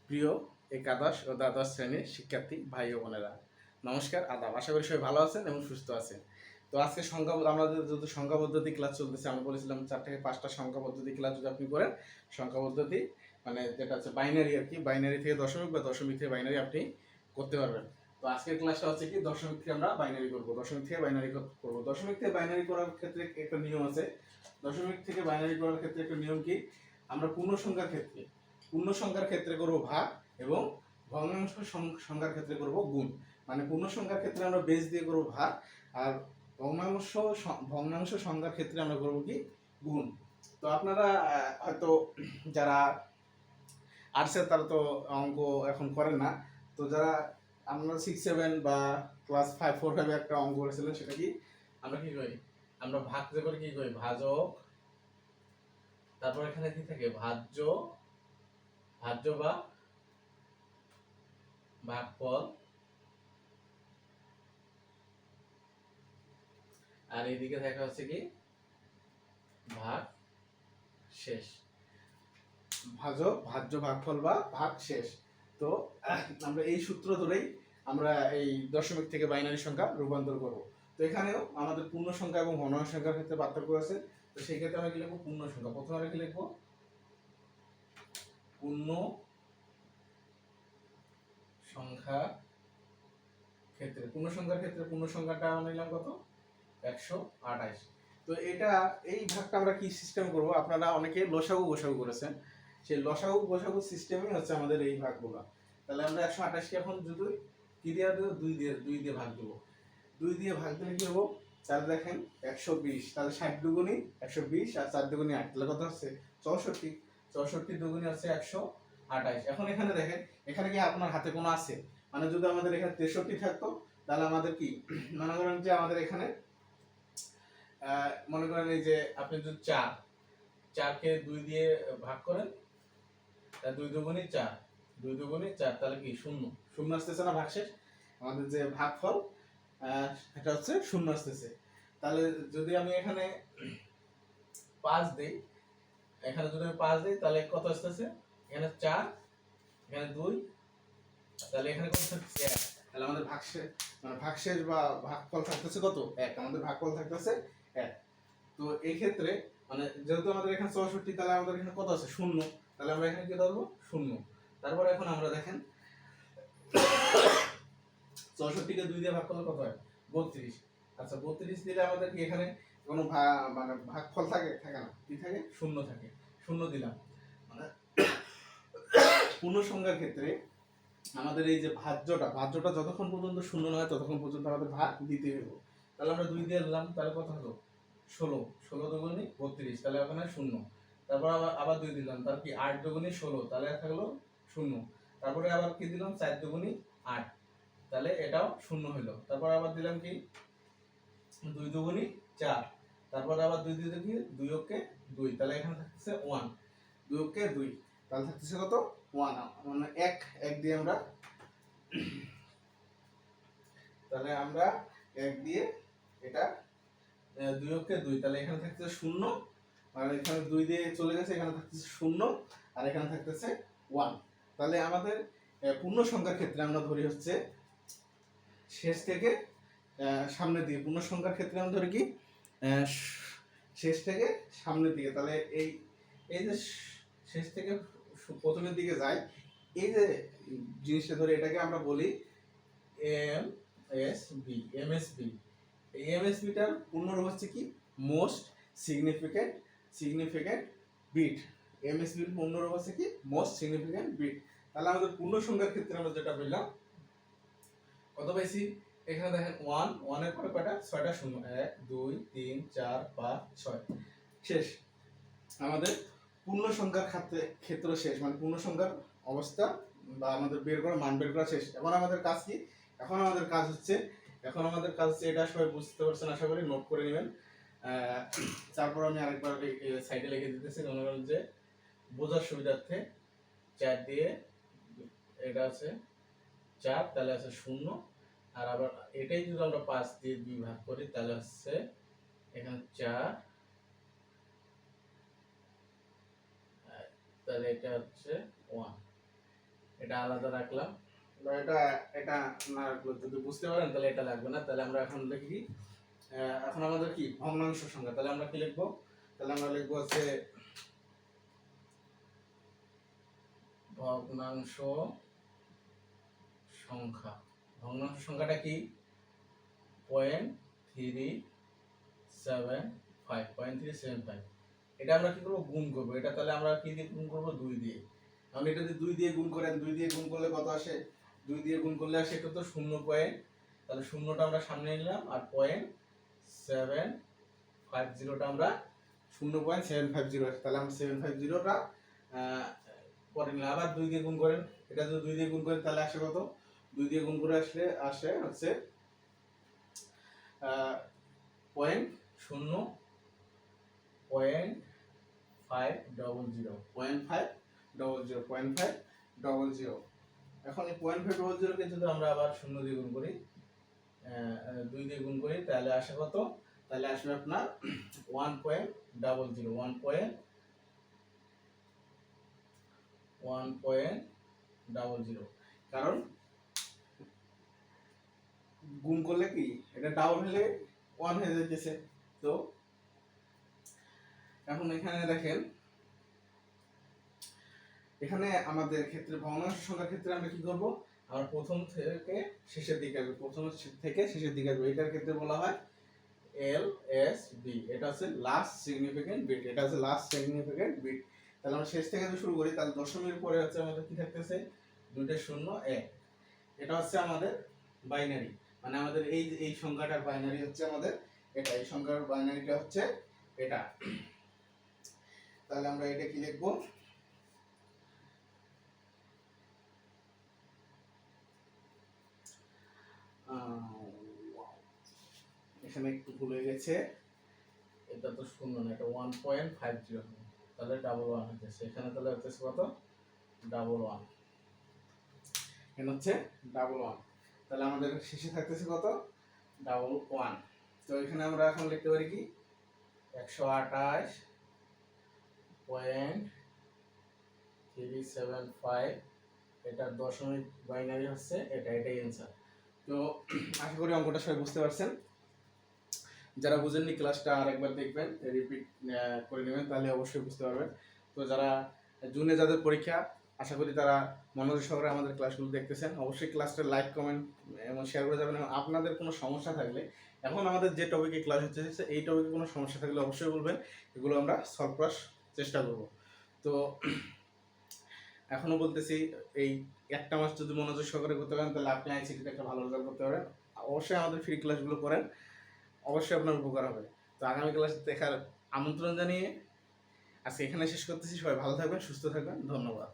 প্রিয় একাদশ ও দ্বাদশ শ্রেণীর শিক্ষার্থী ভাই ও বোনেরা, নমস্কার, আদাব। আশা করি সবাই ভালো আছেন এবং সুস্থ আছেন। তো আজকে আমাদের যেহেতু সংখ্যা পদ্ধতি ক্লাস চলতেছে, আমরা বলেছিলাম 4 থেকে 5টা সংখ্যা পদ্ধতি ক্লাস যদি আপনি করেন, সংখ্যা পদ্ধতি মানে যেটা হচ্ছে বাইনারি আর কি, বাইনারি থেকে দশমিক বা দশমিক থেকে বাইনারি আপনি করতে পারবেন। তো আজকের ক্লাসটা হচ্ছে কি, দশমিক থেকে আমরা বাইনারি করব, দশমিক থেকে বাইনারি করব। দশমিক থেকে বাইনারি করার ক্ষেত্রে একটা নিয়ম আছে। দশমিক থেকে বাইনারি করার ক্ষেত্রে একটা নিয়ম কি, আমরা পূর্ণ সংখ্যার ক্ষেত্রে করব ভাগ, এবং ভগ্নাংশ সংখ্যার ক্ষেত্রে করব গুণ। মানে পূর্ণ সংখ্যার ক্ষেত্রে আমরা বেস দিয়ে করব ভাগ, আর ভগ্নাংশ সংখ্যার ক্ষেত্রে আমরা করব কি, গুণ। তো আপনারা হয়তো যারা আর্টসের তারা তো অঙ্ক এখন করেন না। তো যারা আমরা 6-7 বা ক্লাস 5-4-5 একটা অঙ্ক করেছিলেন, সেটা কি, আমরা কি করি, আমরা ভাগ যে করে কি করি, ভাজক, তারপর এখানে কি থাকে, ভাজ্য, ভাজ্য বা ভাগফল, আর এইদিকে দেখা হচ্ছে কি, ভাগ শেষ। ভাজ্য, ভাগফল বা ভাগ শেষ। তো আমরা এই সূত্র ধরেই আমরা এই দশমিক থেকে বাইনারি সংখ্যা রূপান্তর করব। তো এখানেও আমাদের পূর্ণ সংখ্যা এবং ভগ্নাংশ সংখ্যার ক্ষেত্রে পার্থক্য আছে। তো সেই ক্ষেত্রে আমরা কি লিখবো, পূর্ণ সংখ্যা। প্রথমে আমরা কি লিখবো, পূর্ণ সংখ্যা ক্ষেত্রে, পূর্ণ সংখ্যার ক্ষেত্রে পূর্ণ সংখ্যাটা আমরা নিলাম কত, 128। তো এটা, এই ভাগটা আমরা কি সিস্টেম করব, আপনারা অনেকে লসাগু গোসাগু করেছেন, সেই লসাগু গোসাগু সিস্টেমই হচ্ছে আমাদের এই ভাগগুলো। তাহলে আমরা 128কে এখন যদি কি দিয়ে দেবো, 2 দিয়ে ভাগ দেবো। 2 দিয়ে ভাগ দিলে কি হবো, তাহলে দেখেন 120, তাহলে 60 দুগুণী 120 আর 4 দুগুণী 8, তাহলে কত হচ্ছে 64। 64 দুগুণী হচ্ছে 128। এখন এখানে দেখেন, এখানে কি আপনার হাতে কোনো আছে, মানে যদি আমাদের এখানে 63 থাকতো, তাহলে আমাদের কি, মনে করেন যে আমাদের এখানে মনে করেন এই যে আপনি যদি 4কে 2 দিয়ে ভাগ করেন, তাহলে 2 দুগুণী 4, 2 দুগুণী 4, তাহলে কি শূন্য, শূন্য আসতেছে না ভাগশেষ, আমাদের যে ভাগফল এটা হচ্ছে শূন্য আসতেছে। তাহলে যদি আমি এখানে 5 দেই, এখানে যদি আমি 5 দিই, তাহলে কত আসতেছে, এখানে 4, এখানে 2, তাহলে এখানে কত থাকছে 1। তাহলে আমাদের ভাগশেষ মানে ভাগশেষ বা ভাগফল থাকতেছে কত, 1। আমাদের ভাগফল থাকতেছে 1। তো এই ক্ষেত্রে মানে যেহেতু আমাদের এখানে 64, তাহলে আমাদের এখানে কত আছে, শূন্য। তাহলে আমরা এখানে কি ধরবো, শূন্য। তারপর এখন আমরা দেখেন 64কে 2 দিয়ে ভাগ করলে কত হয়, 32। আচ্ছা, 32 দিলে আমাদের কি এখানে কোনো মানে ভাগফল থাকে, থাকে না, কি থাকে, শূন্য থাকে। শূন্য দিলাম, মানে পূর্ণ সংখ্যার ক্ষেত্রে আমাদের এই যে ভাজ্যটা যতক্ষণ পর্যন্ত শূন্য নয় ততক্ষণ পর্যন্ত আমাদের ভাগ দিতে হবে। তাহলে আমরা 2 দিয়ে দিলাম, তাহলে কত হলো, 16। 16 দুগুণী 32, তাহলে ওখানে শূন্য। তারপর আবার 2 দিলাম, তার কি 8 দুগুণী 16, তাহলে থাকলো শূন্য। তারপরে আবার কি দিলাম, 4 দুগুণী 8, তাহলে এটাও শূন্য হলো। তারপর আবার দিলাম কি, 2 দুগুণী 4, তারপর আবার 2 দিয়ে কি, 2 অক্ষে 2, তাহলে এখানে থাকতেছে 1। 2 অক্ষে 2, তাহলে থাকতেছে কত, 1। মানে 1 দিয়ে আমরা, তাহলে আমরা 1 দিয়ে এটা 2 অক্ষে 2, তাহলে এখানে থাকতেছে 0, আর এখানে 2 দিয়ে চলে গেছে, এখানে থাকতেছে 0, আর এখানে থাকতেছে 1। তাহলে আমাদের পূর্ণ সংখ্যার ক্ষেত্রে আমরা ধরি হচ্ছে শেষ থেকে সামনের দিকে। পূর্ণ সংখ্যার ক্ষেত্রে আমরা ধরি কি, শেষ থেকে সামনের দিকে। তাহলে এই এই যে শেষ থেকে প্রথমের দিকে যায়, এই যে জিনিসটা ধরে, এটাকে আমরা বলি এমএসবি। এই এমএসবিটার পূর্ণরূপ হচ্ছে কি, মোস্ট সিগনিফিক্যান্ট বিট। এমএসবির পূর্ণরূপ হচ্ছে কি, মোস্ট সিগনিফিক্যান্ট বিট। তাহলে আমাদের পূর্ণ সংখ্যার ক্ষেত্রে আমরা যেটা বললাম, কত পাইছি, এখানে দেখেন 1 এর পরে কয়টা, 6টা শূন্য, 1 2 3 4 5 6, শেষ। আমাদের পূর্ণ সংখ্যার ক্ষেত্র শেষ, মানে পূর্ণ সংখ্যার অবস্থা বা আমাদের বের করা মান বের করা শেষ। এখন আমাদের কাজ কি, এখন আমাদের কাজ হচ্ছে এটা সবাই বুঝতে পারছেন আশা করি, নোট করে নেবেন। তারপর আমি আরেকবার সাইডে লিখে দিতেছি, মনে করেন যে বোঝার সুবিধার্থে 4 দিয়ে, এটা আছে 4, তাহলে আছে 0, আর আবার এটাই যদি আমরা 5 দিয়ে 2 ভাগ করি, তাহলে হচ্ছে এখানে 4, তাহলে এটা হচ্ছে 1। এটা আলাদা রাখলাম। এটা এটা না রাখলে যদি বুঝতে পারেন তাহলে এটা লাগবে না। তাহলে আমরা এখন লিখি কি, এখন আমাদের কি ভগ্নাংশ সংখ্যা, তাহলে আমরা কি লিখবো, তাহলে আমরা লিখবো হচ্ছে ভগ্নাংশ সংখ্যা। ভগ্নাংশ সংখ্যাটা কি 0.375 এটা আমরা কি করবো গুণ করবো। এটা তাহলে আমরা কি দিয়ে গুণ করবো 2 দিয়ে। কারণ এটা যদি 2 দিয়ে গুণ করেন, 2 দিয়ে গুণ করলে কত আসে, 2 দিয়ে গুণ করলে আসে এটা তো 0 পয়েন্ট, তাহলে শূন্যটা আমরা সামনে নিলাম আর 0.750টা আমরা 0.750 আছে, তাহলে আমরা 750টা পরে নিলাম। আবার 2 দিয়ে গুণ করেন, এটা যদি 2 দিয়ে গুণ করেন তাহলে আসে কত, 2 দিয়ে গুণ করে আসলে আসে হচ্ছে 0.500 এখন এই 0.500 কে যদি আমরা আবার 0 দিয়ে গুণ করি, 2 দিয়ে গুণ করি, তাহলে আসে কত, তাহলে আসবে আপনার 1.00 কারণ গুণ করলে কি এটা ডাবল হলে 1 হয়ে যাচ্ছে। তো এখন এখানে দেখেন, এখানে আমাদের ক্ষেত্রে ভগ্নাংশ সংখ্যার ক্ষেত্রে আমরা কি করব, আমরা প্রথম থেকে শেষের দিকে আসবো, প্রথম থেকে শেষের দিকে আসবো। এটার ক্ষেত্রে বলা হয় LSB, এটা হচ্ছে লাস্ট সিগনিফিকেন্ট বিট, এটা হচ্ছে লাস্ট সিগনিফিকেন্ট বিট। তাহলে আমরা শেষ থেকে যদি শুরু করি, তাহলে দশমিকের পরে হচ্ছে আমাদের কি থাকতেছে 2টা 0 1, এটা হচ্ছে আমাদের বাইনারি, মানে আমাদের এই সংখ্যাটার বাইনারি হচ্ছে আমাদের এটা, এই সংখ্যার বাইনারিটা হচ্ছে এটা। তাহলে আমরা এটা কি লিখবো, এখানে একটু ভুল হয়ে গেছে, এটা তো 0 না, এটা 1.50, তাহলে 11 হচ্ছে এখানে, তাহলে হচ্ছে কত 11, এখানে হচ্ছে 11, তাহলে আমাদের শেষে থাকতেছে কত 11। তো এখানে আমরা এখন লিখতে পারি কি 128.375, এটা দশমিক বাইনারি হচ্ছে এটা, এটাই অ্যান্সার। তো আশা করি অঙ্কটা সবাই বুঝতে পারছেন। যারা বুঝেননি ক্লাসটা আরেকবার দেখবেন, রিপিট করে নেবেন, তাহলে অবশ্যই বুঝতে পারবেন। তো যারা জুনে যাদের পরীক্ষা, আশা করি তারা মনোযোগ সহকারে আমাদের ক্লাসগুলো দেখতেছেন। অবশ্যই ক্লাসটা লাইক কমেন্ট এবং শেয়ার করে যাবেন। এবং আপনাদের কোনো সমস্যা থাকলে, এখন আমাদের যে টপিকে ক্লাস হচ্ছে এই টপিকে কোনো সমস্যা থাকলে অবশ্যই বলবেন, এগুলো আমরা সলভ করার চেষ্টা করব। তো এখনও বলতেছি, এই একটা মাস যদি মনোযোগ সহকারে করতে পারেন তাহলে আপনি আইসিটিতে একটা ভালো রেজাল্ট করতে পারেন। অবশ্যই আমাদের ফ্রি ক্লাসগুলো করেন, অবশ্যই আপনার উপকার হবে। তো আগামী ক্লাস দেখার আমন্ত্রণ জানিয়ে আজকে এখানে শেষ করতেছি। সবাই ভালো থাকবেন, সুস্থ থাকবেন, ধন্যবাদ।